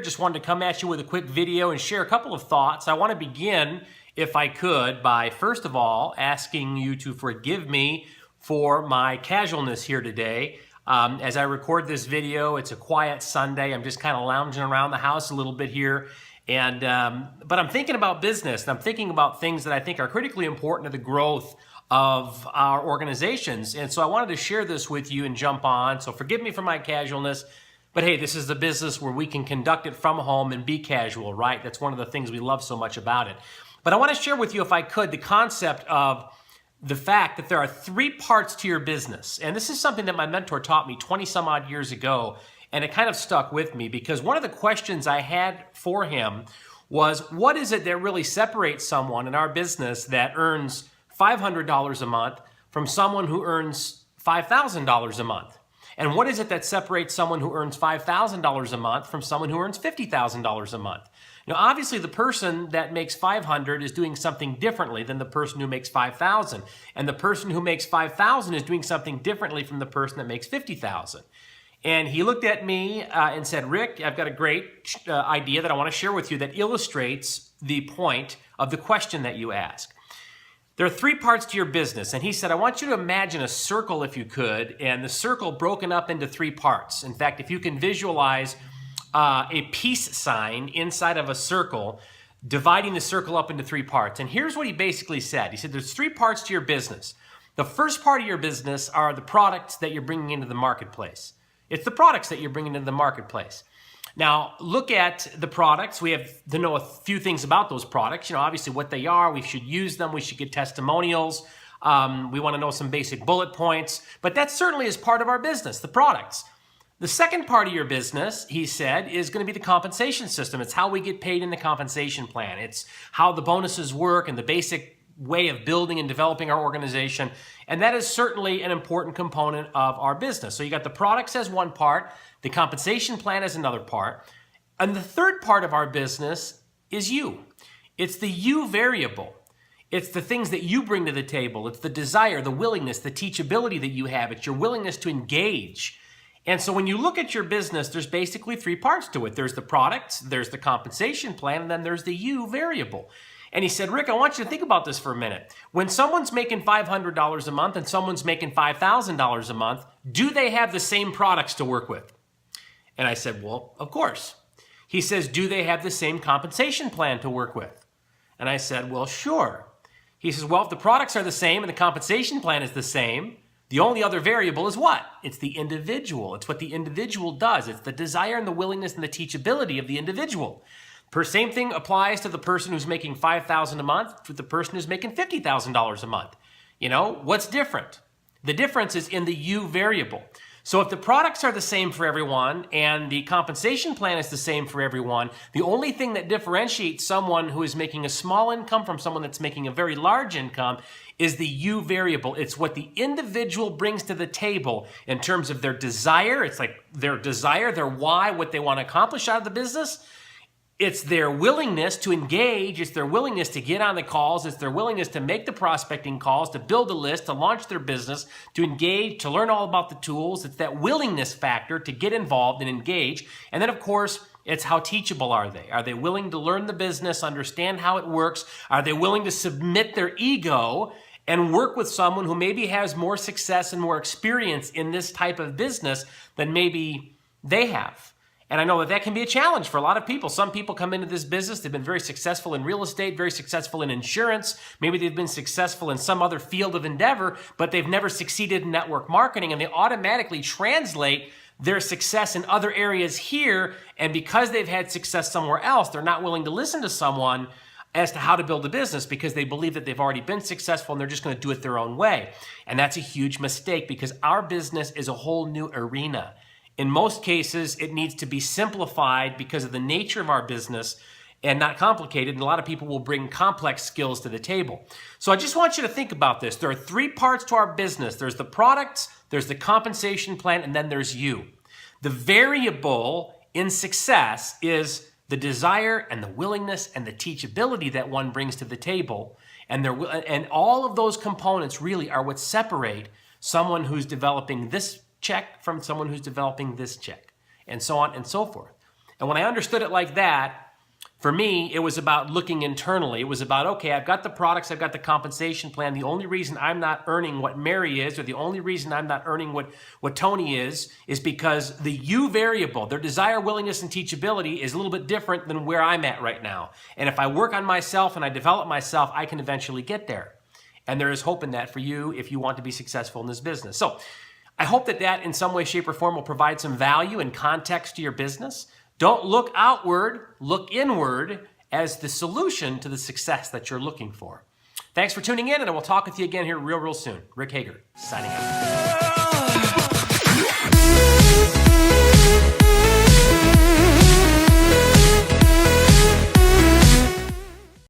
Just wanted to come at you with a quick video and share a couple of thoughts. I want to begin, if I could, by first of all asking you to forgive me for my casualness here today. As I record this video, it's a quiet Sunday. I'm just kind of lounging around the house a little bit here. But I'm thinking about business, and I'm thinking about things that I think are critically important to the growth of our organizations. And so I wanted to share this with you and jump on. So forgive me for my casualness. But hey, this is the business where we can conduct it from home and be casual, right? That's one of the things we love so much about it. But I want to share with you, if I could, the concept of the fact that there are three parts to your business. And this is something that my mentor taught me 20 some odd years ago. And it kind of stuck with me because one of the questions I had for him was, what is it that really separates someone in our business that earns $500 a month from someone who earns $5,000 a month? And what is it that separates someone who earns $5,000 a month from someone who earns $50,000 a month? Now, obviously, the person that makes $500 is doing something differently than the person who makes $5,000. And the person who makes $5,000 is doing something differently from the person that makes $50,000. And he looked at me and said, Rick, I've got a great idea that I want to share with you that illustrates the point of the question that you ask. There are three parts to your business. And he said, I want you to imagine a circle, if you could, and the circle broken up into three parts. In fact, if you can visualize a peace sign inside of a circle, dividing the circle up into three parts. And here's what he basically said. He said, there's three parts to your business. The first part of your business are the products that you're bringing into the marketplace. It's the products that you're bringing into the marketplace. Now, look at the products. We have to know a few things about those products. You know, obviously what they are. We should use them. We should get testimonials. We want to know some basic bullet points. But that certainly is part of our business, the products. The second part of your business, he said, is going to be the compensation system. It's how we get paid in the compensation plan. It's how the bonuses work and the basic way of building and developing our organization. And that is certainly an important component of our business. So you got the products as one part, the compensation plan as another part. And the third part of our business is you. It's the you variable. It's the things that you bring to the table. It's the desire, the willingness, the teachability that you have. It's your willingness to engage. And so when you look at your business, there's basically three parts to it. There's the products, there's the compensation plan, and then there's the you variable. And he said, Rick, I want you to think about this for a minute. When someone's making $500 a month and someone's making $5,000 a month, do they have the same products to work with? And I said, well, of course. He says, do they have the same compensation plan to work with? And I said, well, sure. He says, well, if the products are the same and the compensation plan is the same, the only other variable is what? It's the individual. It's what the individual does. It's the desire and the willingness and the teachability of the individual. Same thing applies to the person who's making $5,000 a month to the person who's making $50,000 a month. You know, what's different? The difference is in the you variable. So if the products are the same for everyone and the compensation plan is the same for everyone, the only thing that differentiates someone who is making a small income from someone that's making a very large income is the you variable. It's what the individual brings to the table in terms of their desire. It's like their desire, their why, what they want to accomplish out of the business. It's their willingness to engage. It's their willingness to get on the calls. It's their willingness to make the prospecting calls, to build a list, to launch their business, to engage, to learn all about the tools. It's that willingness factor to get involved and engage. And then, of course, it's how teachable are they? Are they willing to learn the business, understand how it works? Are they willing to submit their ego and work with someone who maybe has more success and more experience in this type of business than maybe they have? And I know that that can be a challenge for a lot of people. Some people come into this business, they've been very successful in real estate, very successful in insurance. Maybe they've been successful in some other field of endeavor, but they've never succeeded in network marketing, and they automatically translate their success in other areas here. And because they've had success somewhere else, they're not willing to listen to someone as to how to build a business because they believe that they've already been successful and they're just going to do it their own way. And that's a huge mistake because our business is a whole new arena. In most cases, it needs to be simplified because of the nature of our business and not complicated. And a lot of people will bring complex skills to the table. So I just want you to think about this. There are three parts to our business. There's the products, there's the compensation plan, and then there's you. The variable in success is the desire and the willingness and the teachability that one brings to the table. And all of those components really are what separate someone who's developing this check from someone who's developing this check, and so on and so forth. And when I understood it like that, for me, it was about looking internally. It was about, okay, I've got the products, I've got the compensation plan. The only reason I'm not earning what Mary is, or the only reason I'm not earning what Tony is because the U variable, their desire, willingness, and teachability is a little bit different than where I'm at right now. And if I work on myself and I develop myself, I can eventually get there. And there is hope in that for you if you want to be successful in this business. So I hope that in some way, shape, or form will provide some value and context to your business. Don't look outward, look inward as the solution to the success that you're looking for. Thanks for tuning in, and I will talk with you again here real soon. Rick Hager, signing out.